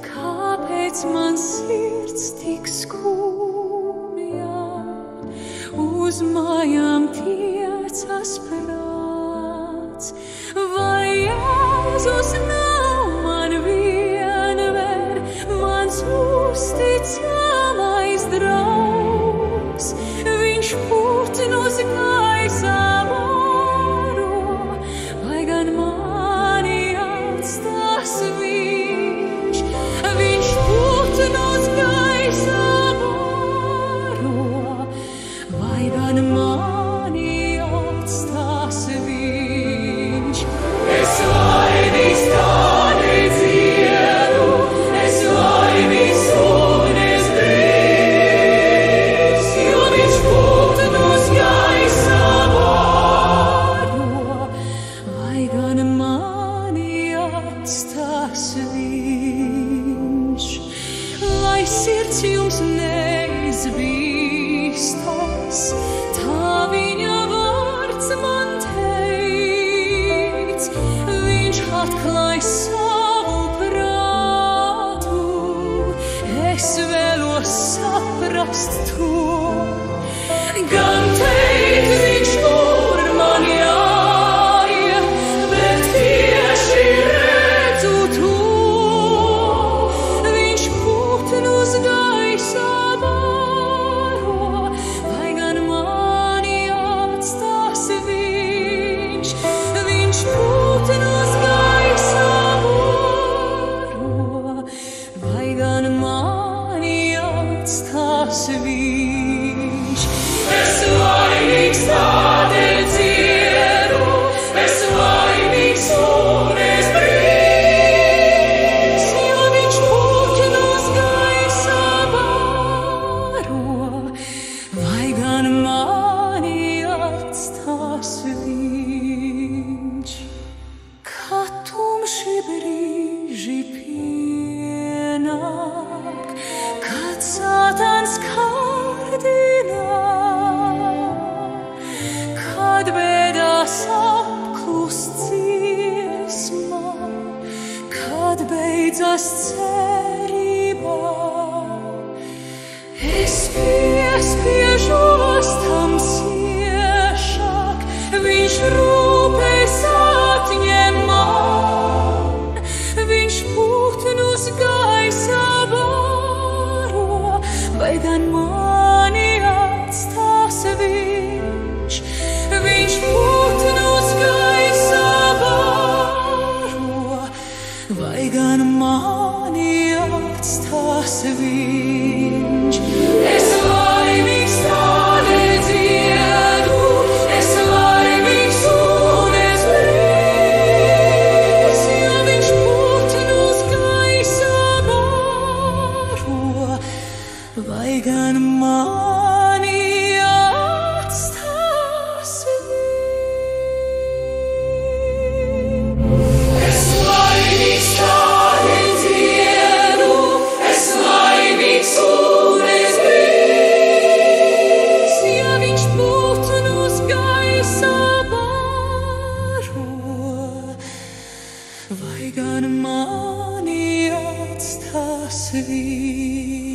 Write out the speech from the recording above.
Kāpēc man sirds tik skumja, uz mājām tiecas prāts? Vai Jēzus nav man vienmēr, mans uzticamais draugs? Viņš putnus gaisā baro, vai gan mani atstās viņš? Viņš putnus gaisā baro, vai gan mani atstās viņš? Es laimīgs tādēļ dziedu, es laimīgs un es brīvs, jo viņš putnus gaisā baro, vai gan mani atstās viņš. Lai sirds jums neizbīstas, tā viņa vārds man teic. Viņš atklāj savu prātu, es vēlos saprast to. Gan teikt viņš, kur man jāiet, bet tieši redzu to. Viņš putnus gaisā baro, vai gan mani atstās viņš? Viņš putnus gaisā baro, vai gan mani atstās viņš? Es laimīgs tādēļ dziedu, es laimīgs un es brīvs, jo viņš putnus gaisā baro, vai gan mani atstās viņš. Kad tumši brīži pienāk, kad Sātans kārdina, kad bēdās apklust dziesma, kad beidzas cerība, es piespiežos tam ciešāk, viņš rūpēs atņem man, viņš putnus gaisā baro, vai gan mani atstās viņš? Viņš putnus gaisā baro, vai gan mani atstās viņš? Es laimīgs tādēļ dziedu, es laimīgs un es brīvs, jo viņš putnus gaisā baro, vai gan mani atstās viņš? Es laimīgs tādēļ dziedu, es laimīgs un es brīvs, jo viņš putnus gaisā baro, vai gan mani atstās viņš?